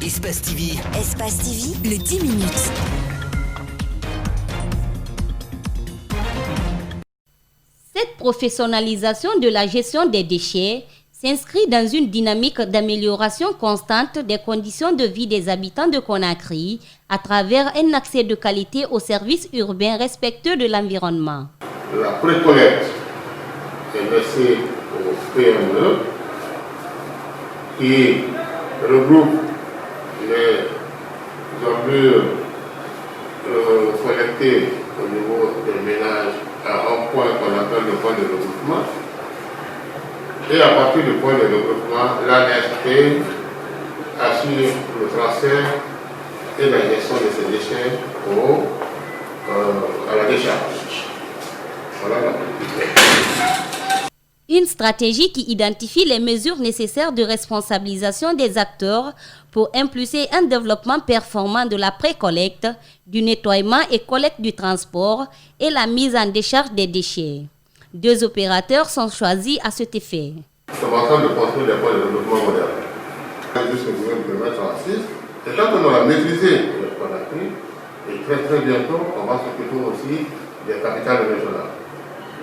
Espace TV. Espace TV, le 10 minutes. Cette professionnalisation de la gestion des déchets s'inscrit dans une dynamique d'amélioration constante des conditions de vie des habitants de Conakry à travers un accès de qualité aux services urbains respectueux de l'environnement. La pré-collecte est laissée au PME qui regroupe les ordures collectées au niveau des ménages à un point qu'on appelle le point de regroupement. Et à partir du point de regroupement, l'ANSP assure le transfert et la gestion de ces déchets à la décharge. Voilà la politique. Une stratégie qui identifie les mesures nécessaires de responsabilisation des acteurs pour impulser un développement performant de la pré-collecte, du nettoiement et collecte du transport et la mise en décharge des déchets. 2 opérateurs sont choisis à cet effet. Nous sommes en train de construire des points de développement moderne. Juste que vous pouvez me mettre en assise. Et quand on aura maîtrisé le Conakry, et très bientôt, on va s'occuper aussi des capitales régionales.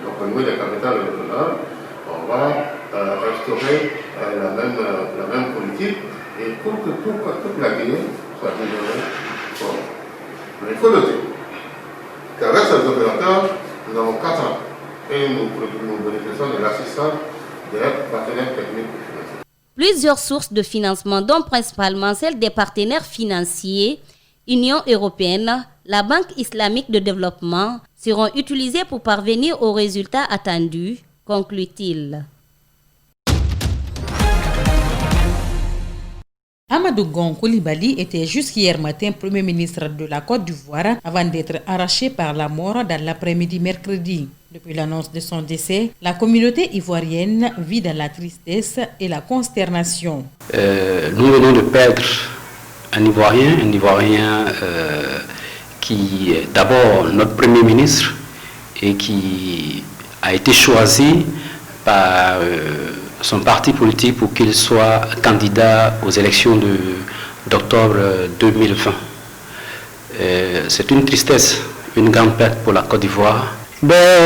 Donc au niveau des capitales régionales, on va instaurer la même politique et pour que toute la Guinée soit développée. Mais il faut noter qu'avec ces opérateurs, nous avons 4 ans et nous bénéficions de l'assistance des partenaires techniques et financiers. Plusieurs sources de financement, dont principalement celles des partenaires financiers, Union européenne, la Banque islamique de développement, seront utilisées pour parvenir aux résultats attendus, conclut-il. Amadou Gon Coulibaly était jusqu'hier matin Premier ministre de la Côte d'Ivoire avant d'être arraché par la mort dans l'après-midi mercredi. Depuis l'annonce de son décès, la communauté ivoirienne vit dans la tristesse et la consternation. Nous venons de perdre un Ivoirien qui est d'abord notre Premier ministre et qui a été choisi par son parti politique pour qu'il soit candidat aux élections d'octobre 2020. C'est une tristesse, une grande perte pour la Côte d'Ivoire.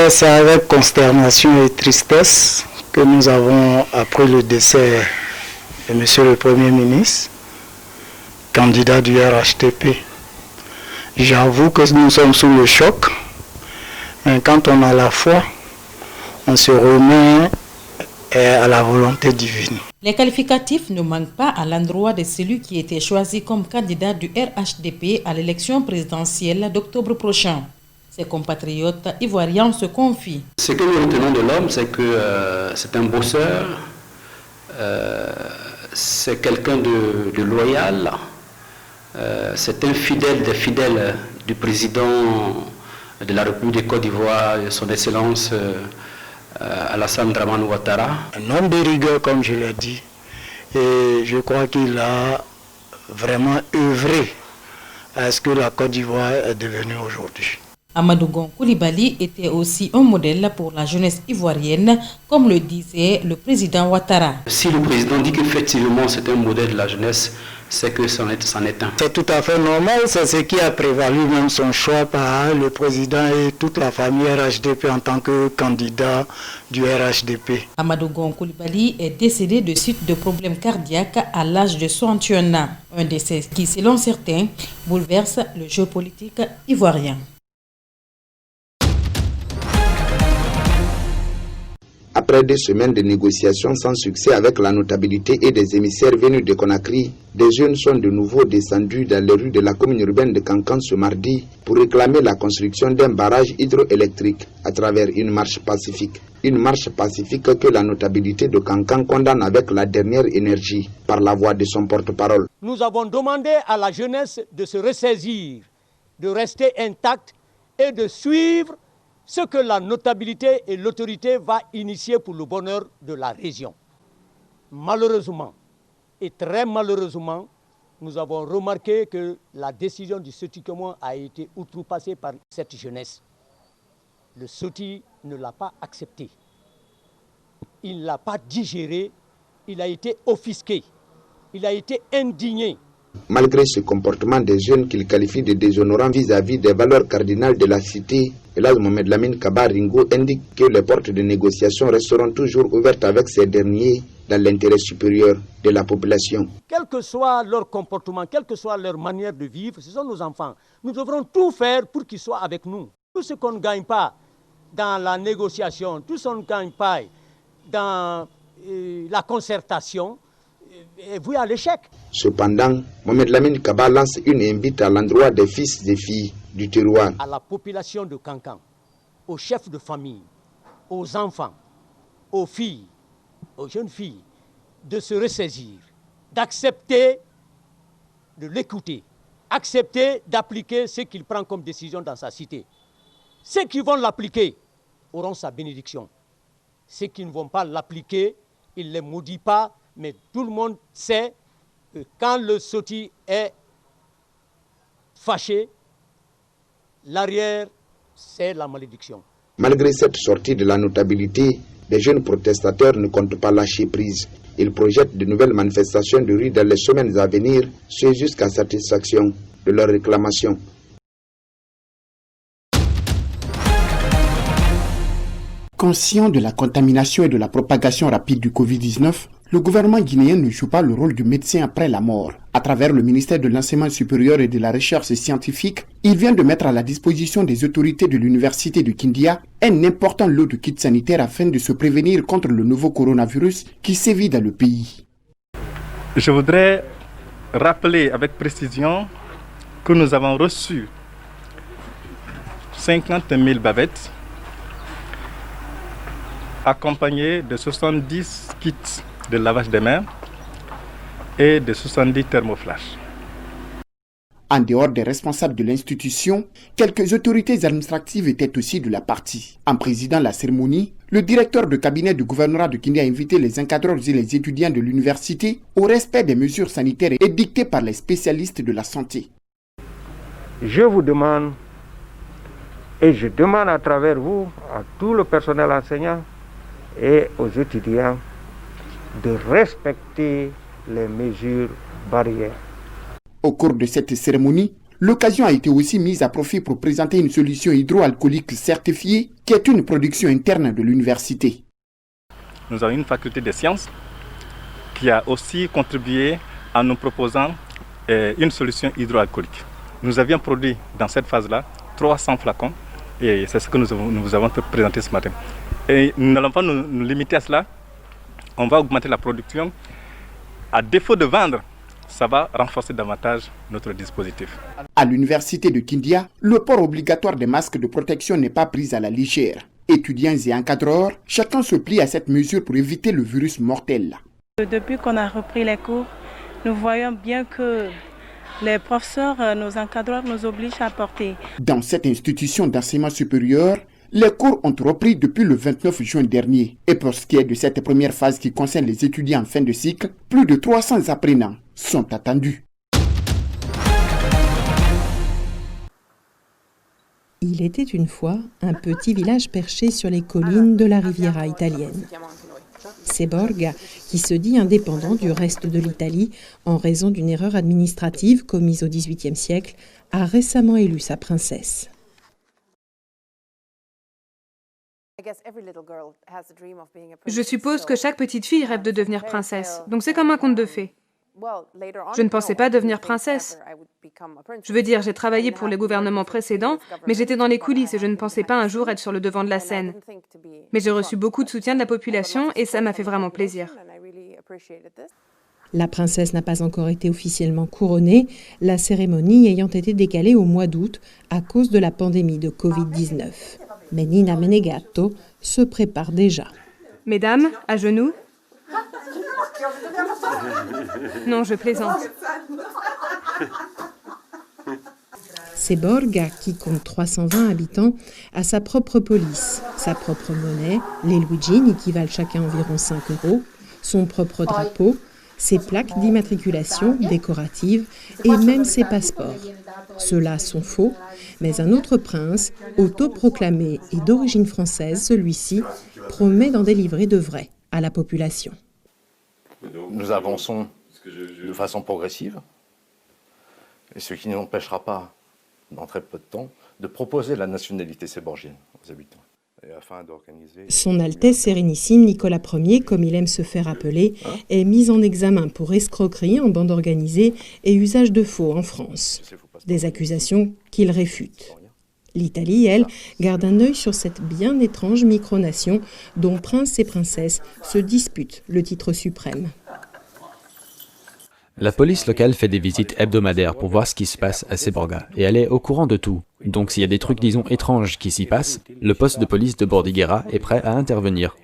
C'est avec consternation et tristesse que nous avons appris le décès de Monsieur le Premier ministre, candidat du RHDP. J'avoue que nous sommes sous le choc, mais quand on a la foi, on se remet à la volonté divine. Les qualificatifs ne manquent pas à l'endroit de celui qui était choisi comme candidat du RHDP à l'élection présidentielle d'octobre prochain. Ses compatriotes ivoiriens se confient. Ce que nous retenons de l'homme, c'est que c'est un bosseur, c'est quelqu'un de loyal, c'est un fidèle des fidèles du président de la République de Côte d'Ivoire, son Excellence Alassane Dramane Ouattara. Un homme de rigueur, comme je l'ai dit, et je crois qu'il a vraiment œuvré à ce que la Côte d'Ivoire est devenue aujourd'hui. Amadou Gon Coulibaly était aussi un modèle pour la jeunesse ivoirienne, comme le disait le président Ouattara. Si le président dit qu'effectivement c'est un modèle de la jeunesse, c'est que c'en est un. C'est tout à fait normal, c'est ce qui a prévalu même son choix par le président et toute la famille RHDP en tant que candidat du RHDP. Amadou Gon Coulibaly est décédé de suite de problèmes cardiaques à l'âge de 61 ans. Un décès qui, selon certains, bouleverse le jeu politique ivoirien. Après 2 semaines de négociations sans succès avec la notabilité et des émissaires venus de Conakry, des jeunes sont de nouveau descendus dans les rues de la commune urbaine de Kankan ce mardi pour réclamer la construction d'un barrage hydroélectrique à travers une marche pacifique. Une marche pacifique que la notabilité de Kankan condamne avec la dernière énergie par la voix de son porte-parole. Nous avons demandé à la jeunesse de se ressaisir, de rester intacte et de suivre ce que la notabilité et l'autorité va initier pour le bonheur de la région. Malheureusement, et très malheureusement, nous avons remarqué que la décision du Sotikomon a été outrepassée par cette jeunesse. Le Soti ne l'a pas accepté. Il ne l'a pas digéré, il a été offusqué, il a été indigné. Malgré ce comportement des jeunes qu'il qualifie de déshonorant vis-à-vis des valeurs cardinales de la cité, Elhadj Mohamed Lamine Kaba Ringo indique que les portes de négociation resteront toujours ouvertes avec ces derniers dans l'intérêt supérieur de la population. Quel que soit leur comportement, quelle que soit leur manière de vivre, ce sont nos enfants. Nous devrons tout faire pour qu'ils soient avec nous. Tout ce qu'on ne gagne pas dans la négociation, tout ce qu'on ne gagne pas dans la concertation, est voué à l'échec. Cependant, Mohamed Lamine Kaba lance une invite à l'endroit des fils et filles du terroir. À la population de Kankan, aux chefs de famille, aux enfants, aux filles, aux jeunes filles, de se ressaisir, d'accepter de l'écouter, accepter d'appliquer ce qu'il prend comme décision dans sa cité. Ceux qui vont l'appliquer auront sa bénédiction. Ceux qui ne vont pas l'appliquer, il ne les maudit pas, mais tout le monde sait que quand le soti est fâché, l'arrière, c'est la malédiction. Malgré cette sortie de la notabilité, les jeunes protestateurs ne comptent pas lâcher prise. Ils projettent de nouvelles manifestations de rue dans les semaines à venir, ce jusqu'à satisfaction de leurs réclamations. Conscient de la contamination et de la propagation rapide du Covid-19, le gouvernement guinéen ne joue pas le rôle du médecin après la mort. À travers le ministère de l'Enseignement supérieur et de la Recherche scientifique, il vient de mettre à la disposition des autorités de l'université de Kindia un important lot de kits sanitaires afin de se prévenir contre le nouveau coronavirus qui sévit dans le pays. Je voudrais rappeler avec précision que nous avons reçu 50 000 bavettes accompagnées de 70 kits de lavage des mains et de 70 thermoflash. En dehors des responsables de l'institution, quelques autorités administratives étaient aussi de la partie. En présidant la cérémonie, le directeur de cabinet du gouvernorat de Guinée a invité les encadreurs et les étudiants de l'université au respect des mesures sanitaires édictées par les spécialistes de la santé. Je vous demande, et je demande à travers vous, à tout le personnel enseignant et aux étudiants, de respecter les mesures barrières. Au cours de cette cérémonie, l'occasion a été aussi mise à profit pour présenter une solution hydroalcoolique certifiée qui est une production interne de l'université. Nous avons une faculté des sciences qui a aussi contribué en nous proposant une solution hydroalcoolique. Nous avions produit dans cette phase-là 300 flacons et c'est ce que nous avons présenté ce matin. Et nous n'allons pas nous limiter à cela. On va augmenter la production. À défaut de vendre, ça va renforcer davantage notre dispositif. À l'université de Kindia, le port obligatoire des masques de protection n'est pas pris à la légère. Étudiants et encadreurs, chacun se plie à cette mesure pour éviter le virus mortel. Depuis qu'on a repris les cours, nous voyons bien que les professeurs, nos encadreurs nous obligent à porter. Dans cette institution d'enseignement supérieur, les cours ont repris depuis le 29 juin dernier. Et pour ce qui est de cette première phase qui concerne les étudiants en fin de cycle, plus de 300 apprenants sont attendus. Il était une fois un petit village perché sur les collines de la Riviera italienne. Seborga, qui se dit indépendant du reste de l'Italie en raison d'une erreur administrative commise au XVIIIe siècle, a récemment élu sa princesse. Je suppose que chaque petite fille rêve de devenir princesse, donc c'est comme un conte de fées. Je ne pensais pas devenir princesse. Je veux dire, j'ai travaillé pour les gouvernements précédents, mais j'étais dans les coulisses et je ne pensais pas un jour être sur le devant de la scène. Mais j'ai reçu beaucoup de soutien de la population et ça m'a fait vraiment plaisir. La princesse n'a pas encore été officiellement couronnée, la cérémonie ayant été décalée au mois d'août à cause de la pandémie de Covid-19. Mais Nina Menegatto se prépare déjà. Mesdames, à genoux. Non, je plaisante. Seborga, qui compte 320 habitants, a sa propre police, sa propre monnaie, les Luigini qui valent chacun environ 5 €, son propre drapeau, ses plaques d'immatriculation décoratives et même ses passeports. Ceux-là sont faux, mais un autre prince, autoproclamé et d'origine française, celui-ci, promet d'en délivrer de vrais à la population. Nous avançons de façon progressive. Et ce qui n'empêchera pas, dans très peu de temps, de proposer la nationalité séborgienne aux habitants. Son Altesse Sérénissime Nicolas Ier, comme il aime se faire appeler, est mis en examen pour escroquerie en bande organisée et usage de faux en France. Des accusations qu'il réfute. L'Italie, elle, garde un œil sur cette bien étrange micronation dont princes et princesses se disputent le titre suprême. La police locale fait des visites hebdomadaires pour voir ce qui se passe à Séborga, et elle est au courant de tout. Donc s'il y a des trucs, disons, étranges qui s'y passent, le poste de police de Bordighera est prêt à intervenir.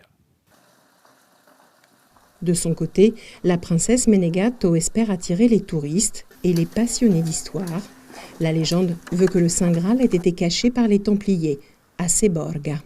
De son côté, la princesse Menegato espère attirer les touristes et les passionnés d'histoire. La légende veut que le Saint Graal ait été caché par les Templiers à Séborga.